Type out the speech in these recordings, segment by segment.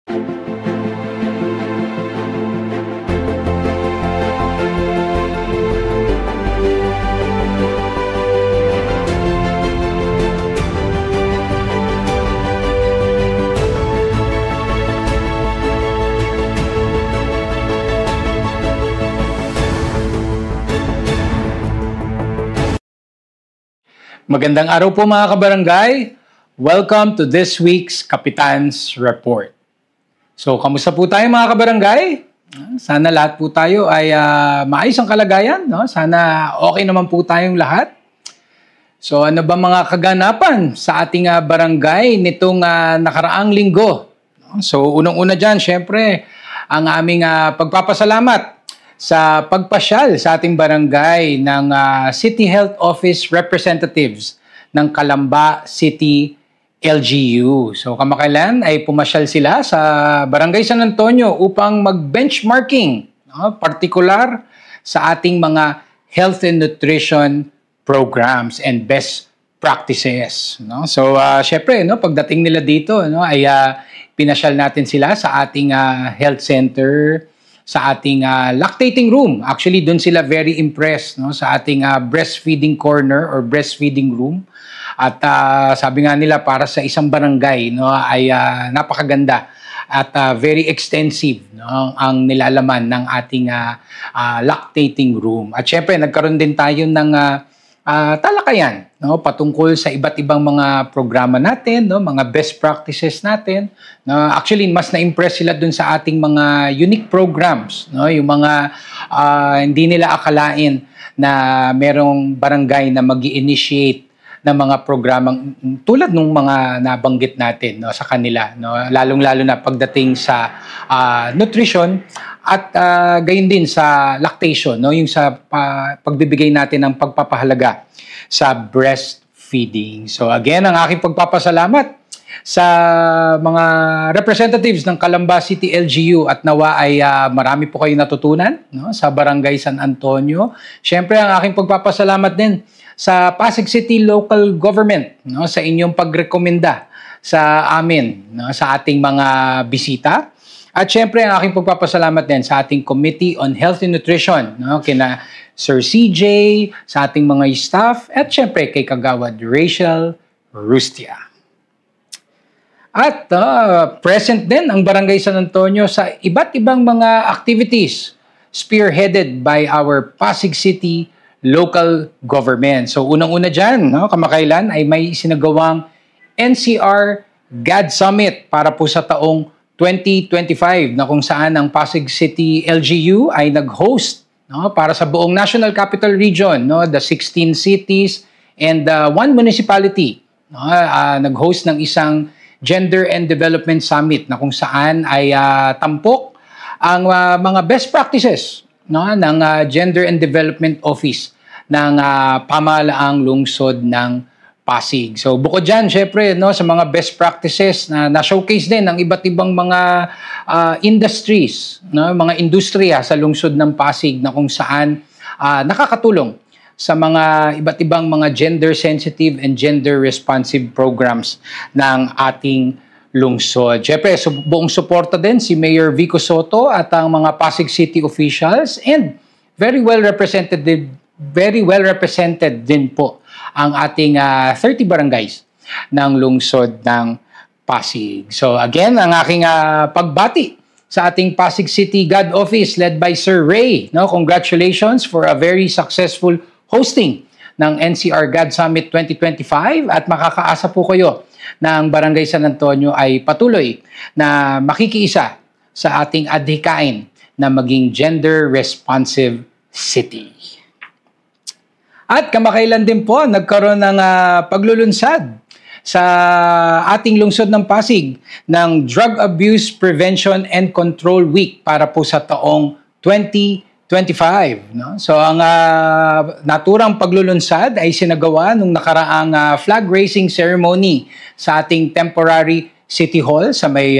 Magandang araw po mga kabarangay. Welcome to this week's Kapitan's Report. So, kamusta po tayo mga kabarangay? Sana lahat po tayo ay maayos ang kalagayan. No? Sana okay naman po tayong lahat. So, ano ba mga kaganapan sa ating barangay nitong nakaraang linggo? So, unang-una dyan, syempre, ang aming pagpapasalamat sa pagpasyal sa ating barangay ng City Health Office Representatives ng Calamba City LGU. So kamakailan ay pumasyal sila sa Barangay San Antonio upang mag-benchmarking, partikular sa ating mga health and nutrition programs and best practices. No? So syempre, pagdating nila dito ay pinasyal natin sila sa ating health center, sa ating lactating room. Actually, doon sila very impressed sa ating breastfeeding corner or breastfeeding room. At sabi nga nila, para sa isang barangay ay napakaganda at very extensive ang nilalaman ng ating lactating room. At syempre, nagkaroon din tayo ng talakayan patungkol sa iba't ibang mga programa natin, mga best practices natin. Actually, mas na-impress sila dun sa ating mga unique programs, yung mga hindi nila akalain na merong barangay na mag-i-initiate ng mga programang tulad ng mga nabanggit natin sa kanila, lalong-lalo na pagdating sa nutrition at gayon din sa lactation, yung sa pagbibigay natin ng pagpapahalaga sa breastfeeding. So again, ang aking pagpapasalamat sa mga representatives ng Calamba City LGU at nawa ay marami po kayo natutunan sa Barangay San Antonio. Siyempre, ang aking pagpapasalamat din sa Pasig City Local Government sa inyong pagrekomenda sa amin sa ating mga bisita. At syempre, ang aking pagpapasalamat din sa ating Committee on Health and Nutrition, kina Sir CJ, sa ating mga staff, at syempre kay Kagawad Rachel Rustia. At present din ang Barangay San Antonio sa iba't ibang mga activities spearheaded by our Pasig City local government. So unang-una dyan, kamakailan ay may sinagawang NCR GAD Summit para po sa taong 2025 na kung saan ang Pasig City LGU ay nag-host para sa buong National Capital Region, the 16 cities and 1 municipality. Nag-host ng isang Gender and Development Summit na kung saan ay tampok ang mga best practices ng Gender and Development Office ng pamahalaang lungsod ng Pasig. So bukod dyan, syempre, sa mga best practices na na-showcase din ng iba't ibang mga industries, mga industriya sa lungsod ng Pasig na kung saan nakakatulong sa mga iba't ibang mga gender-sensitive and gender-responsive programs ng ating lungsod. Syempre, buong suporta din si Mayor Vico Soto at ang mga Pasig City officials and very well represented din po ang ating 30 barangays ng lungsod ng Pasig. So again, ang aking pagbati sa ating Pasig City GAD Office led by Sir Ray. Congratulations for a very successful hosting ng NCR GAD Summit 2025 at makakaasa po kayo na ang Barangay San Antonio ay patuloy na makikiisa sa ating adhikain na maging gender-responsive city. At kamakailan din po, nagkaroon ng paglulunsad sa ating lungsod ng Pasig ng Drug Abuse Prevention and Control Week para po sa taong 2025. So ang naturang paglulunsad ay sinagawa nung nakaraang flag raising ceremony sa ating temporary City Hall sa may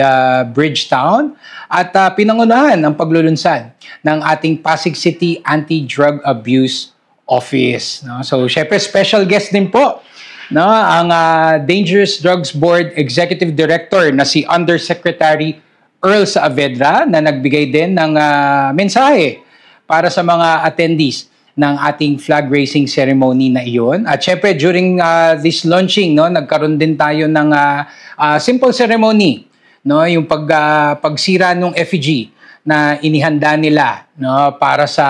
Bridgetown at pinangunahan ang paglulunsad ng ating Pasig City Anti-Drug Abuse Office. So, syempre, special guest din po ang Dangerous Drugs Board Executive Director na si Undersecretary Earl Saavedra na nagbigay din ng mensahe para sa mga attendees ng ating flag raising ceremony na iyon. At syempre, during this launching, no, nagkaroon din tayo ng simple ceremony, no, yung pagsira ng effigy na inihanda nila, no, para sa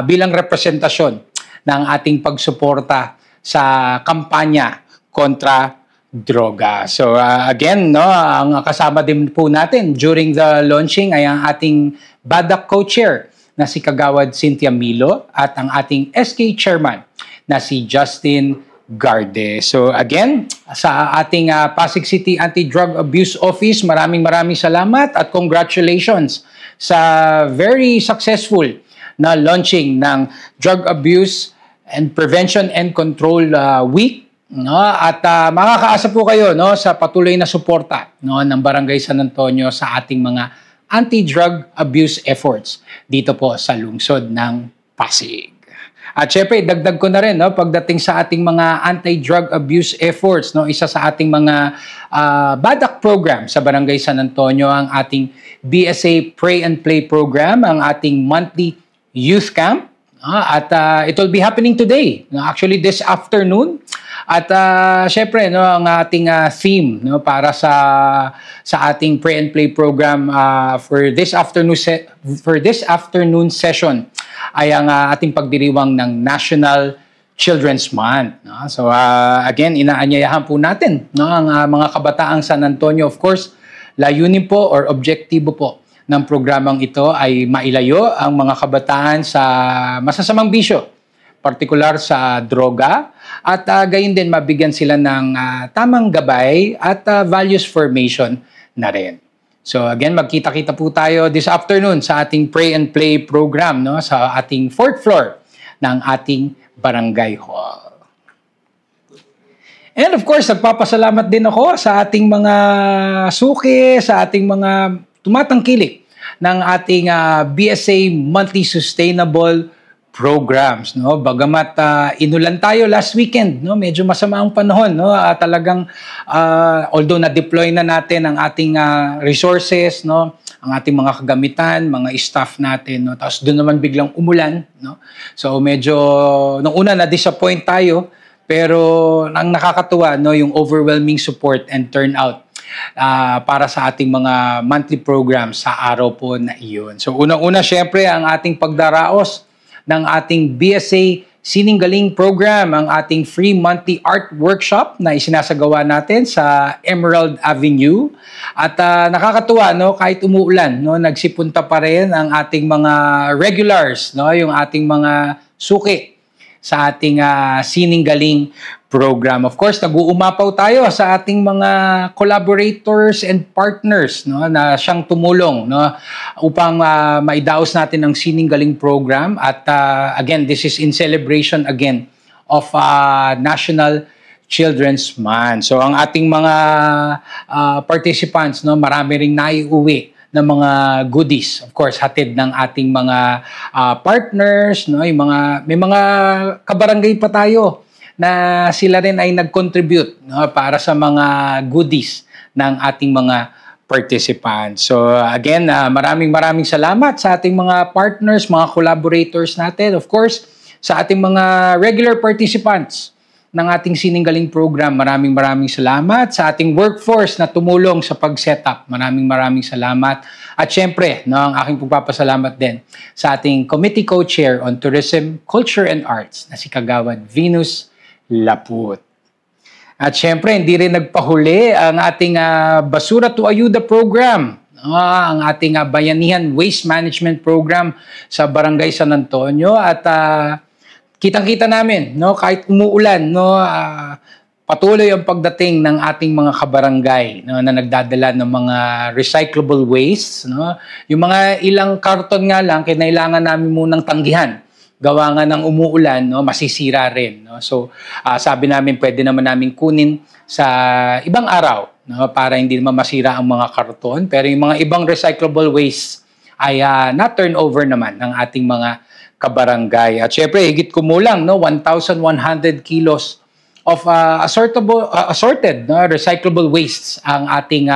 bilang representasyon ng ating pagsuporta sa kampanya kontra droga. So again, no, ang kasama din po natin during the launching ay ang ating BADAC co-chair na si Kagawad Cynthia Milo at ang ating SK chairman na si Justin Garde. So again, sa ating Pasig City Anti-Drug Abuse Office, maraming salamat at congratulations sa very successful na launching ng Drug Abuse and Prevention and Control Week. No, at makakaasa po kayo, no, sa patuloy na suporta, no, ng Barangay San Antonio sa ating mga anti-drug abuse efforts dito po sa lungsod ng Pasig. At syempre, dagdag ko na rin, no, pagdating sa ating mga anti-drug abuse efforts, no, isa sa ating mga BADAC program sa Barangay San Antonio, ang ating BSA Pray and Play program, ang ating monthly youth camp. At it will be happening today, actually this afternoon. At syempre, no, ang ating theme, no, para sa ating Pray and Play program for this afternoon session ay ang ating pagdiriwang ng National Children's Month. No? So again, inaanyayahan po natin, no, ang mga kabataang San Antonio. Of course, layunin po or objektibo po ng programang ito ay mailayo ang mga kabataan sa masasamang bisyo, partikular sa droga, at gayon din mabigyan sila ng tamang gabay at values formation na rin. So again, magkita-kita po tayo this afternoon sa ating Pray and Play program, no, sa ating 4th floor ng ating Barangay Hall. And of course, nagpapasalamat din ako sa ating mga suki, sa ating mga tumatangkilik ng ating BSA Monthly Sustainable Programs, no. Bagamat inulan tayo last weekend, no, medyo masama ang panahon, no. Talagang although na-deploy na natin ang ating resources, no, ang ating mga kagamitan, mga staff natin, no. Tapos doon naman biglang umulan, no. So medyo nung una na-disappoint tayo, pero ang nakakatuwa, no, yung overwhelming support and turnout para sa ating mga monthly programs sa araw po na iyon. So unang-una syempre ang ating pagdaraos ng ating BSA Sininggaling program, ang ating free monthly art workshop na isinasagawa natin sa Emerald Avenue. At nakakatuwa, no, kahit umuulan, no, nagsipunta pa rin ang ating mga regulars, no, yung ating mga suki sa ating Sininggaling program. Of course, nag-uumapaw tayo sa ating mga collaborators and partners, no, na siyang tumulong, no, upang maidaos natin ang Sininggaling program. At again, this is in celebration again of National Children's Month. So ang ating mga participants, no, marami ring naiuwi ng mga goodies, of course, hatid ng ating mga partners, no, yung may mga kabarangay pa tayo na sila rin ay nag-contribute, no, para sa mga goodies ng ating mga participants. So again, maraming salamat sa ating mga partners, mga collaborators natin. Of course, sa ating mga regular participants ng ating Sininggaling program, maraming salamat. Sa ating workforce na tumulong sa pag-setup, maraming salamat. At syempre, no, ang aking pagpapasalamat din sa ating Committee Co-Chair on Tourism, Culture and Arts na si Kagawad Venus Laput. At syempre, hindi rin nagpahuli ang ating Basura to Ayuda program, ang ating Bayanihan Waste Management program sa Barangay San Antonio. At kitang-kita namin, no, kahit umuulan, no, patuloy ang pagdating ng ating mga kabarangay, no, na nagdadala ng mga recyclable waste, no. Yung mga ilang karton nga lang kinailangan namin munang tanggihan. Gawa nga ng umuulan, no, masisira rin, no. So sabi namin pwede naman namin kunin sa ibang araw, no, para hindi naman masira ang mga karton, pero yung mga ibang recyclable waste ay na-turn over naman ng ating mga kabarangay. At syempre, higit kumulang, no, 1,100 kilos of assorted recyclable wastes ang ating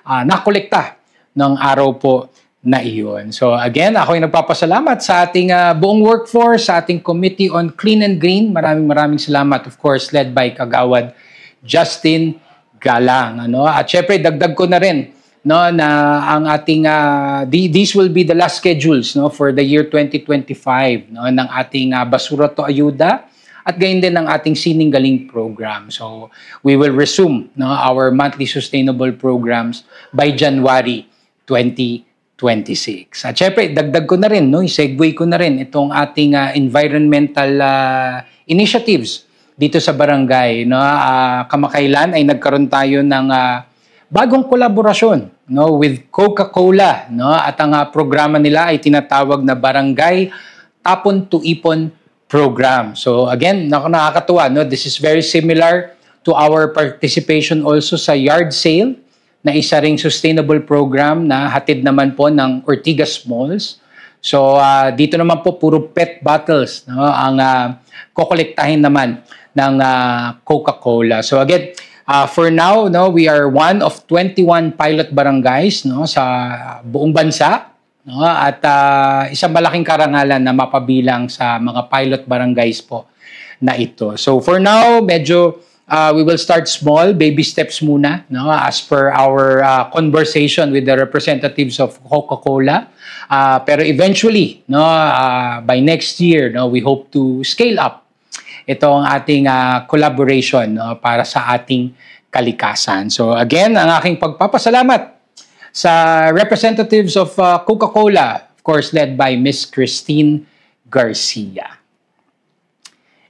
nakolekta ng araw po na iyon. So again, ako ay nagpapasalamat sa ating buong workforce, sa ating Committee on Clean and Green. Maraming salamat, of course, led by Kagawad Justin Galang. At syempre, dagdag ko na rin na ang ating, these will be the last schedules for the year 2025 ng ating Basura to Ayuda at gayon din ng ating Sininggaling program. So we will resume our monthly sustainable programs by January 2026. At syempre, dagdag ko na rin, i-segue ko na rin itong ating environmental initiatives dito sa barangay. Kamakailan ay nagkaroon tayo ng bagong kolaborasyon with Coca-Cola. At ang programa nila ay tinatawag na Barangay Tapon to Ipon Program. So again, nakakatuwa. This is very similar to our participation also sa yard sale na isa ring sustainable program na hatid naman po ng Ortigas Malls. So dito naman po puro PET bottles ang kokolektahin naman ng Coca-Cola. So again, for now, we are one of 21 pilot barangays sa buong bansa. At isang malaking karangalan na mapabilang sa mga pilot barangays po na ito. So for now, medyo we will start small, baby steps muna, as per our conversation with the representatives of Coca-Cola. Pero eventually, by next year, we hope to scale up ito ang ating collaboration para sa ating kalikasan. So again, ang aking pagpapasalamat sa representatives of Coca-Cola, of course led by Miss Christine Garcia.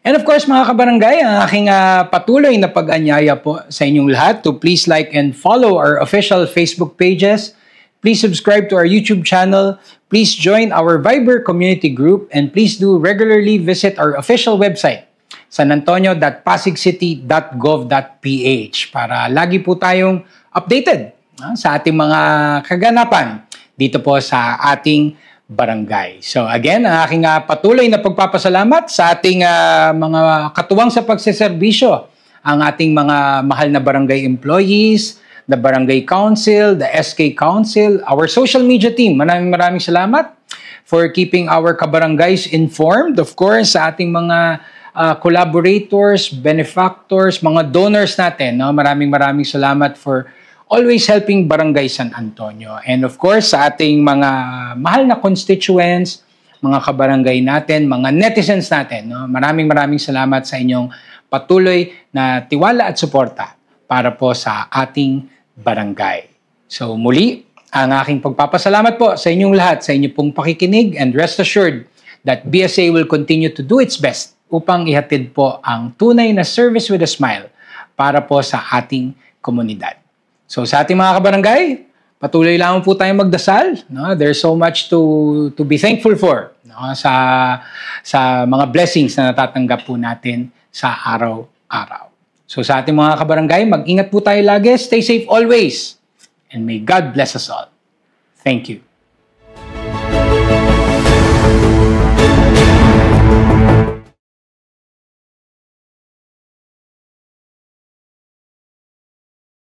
And of course mga kabarangay, ang aking patuloy na pag-anyaya po sa inyong lahat to please like and follow our official Facebook pages. Please subscribe to our YouTube channel. Please join our Viber community group and please do regularly visit our official website sanantonio.pasigcity.gov.ph para lagi po tayong updated sa ating mga kaganapan dito po sa ating barangay. So again, ang aking patuloy na pagpapasalamat sa ating mga katuwang sa pagseserbisyo, ang ating mga mahal na barangay employees, the barangay council, the SK council, our social media team. Maraming salamat for keeping our kabarangays informed. Of course, sa ating mga collaborators, benefactors, mga donors natin. Maraming salamat for always helping Barangay San Antonio. And of course, sa ating mga mahal na constituents, mga kabarangay natin, mga netizens natin, maraming salamat sa inyong patuloy na tiwala at suporta para po sa ating barangay. So muli, ang aking pagpapasalamat po sa inyong lahat, sa inyong pong pakikinig, and rest assured that BSA will continue to do its best upang ihatid po ang tunay na service with a smile para po sa ating komunidad. So sa ating mga kabarangay, patuloy lang po tayong magdasal. There's so much to be thankful for sa mga blessings na natatanggap po natin sa araw-araw. So sa ating mga kabarangay, mag-ingat po tayo lagi. Stay safe always. And may God bless us all. Thank you.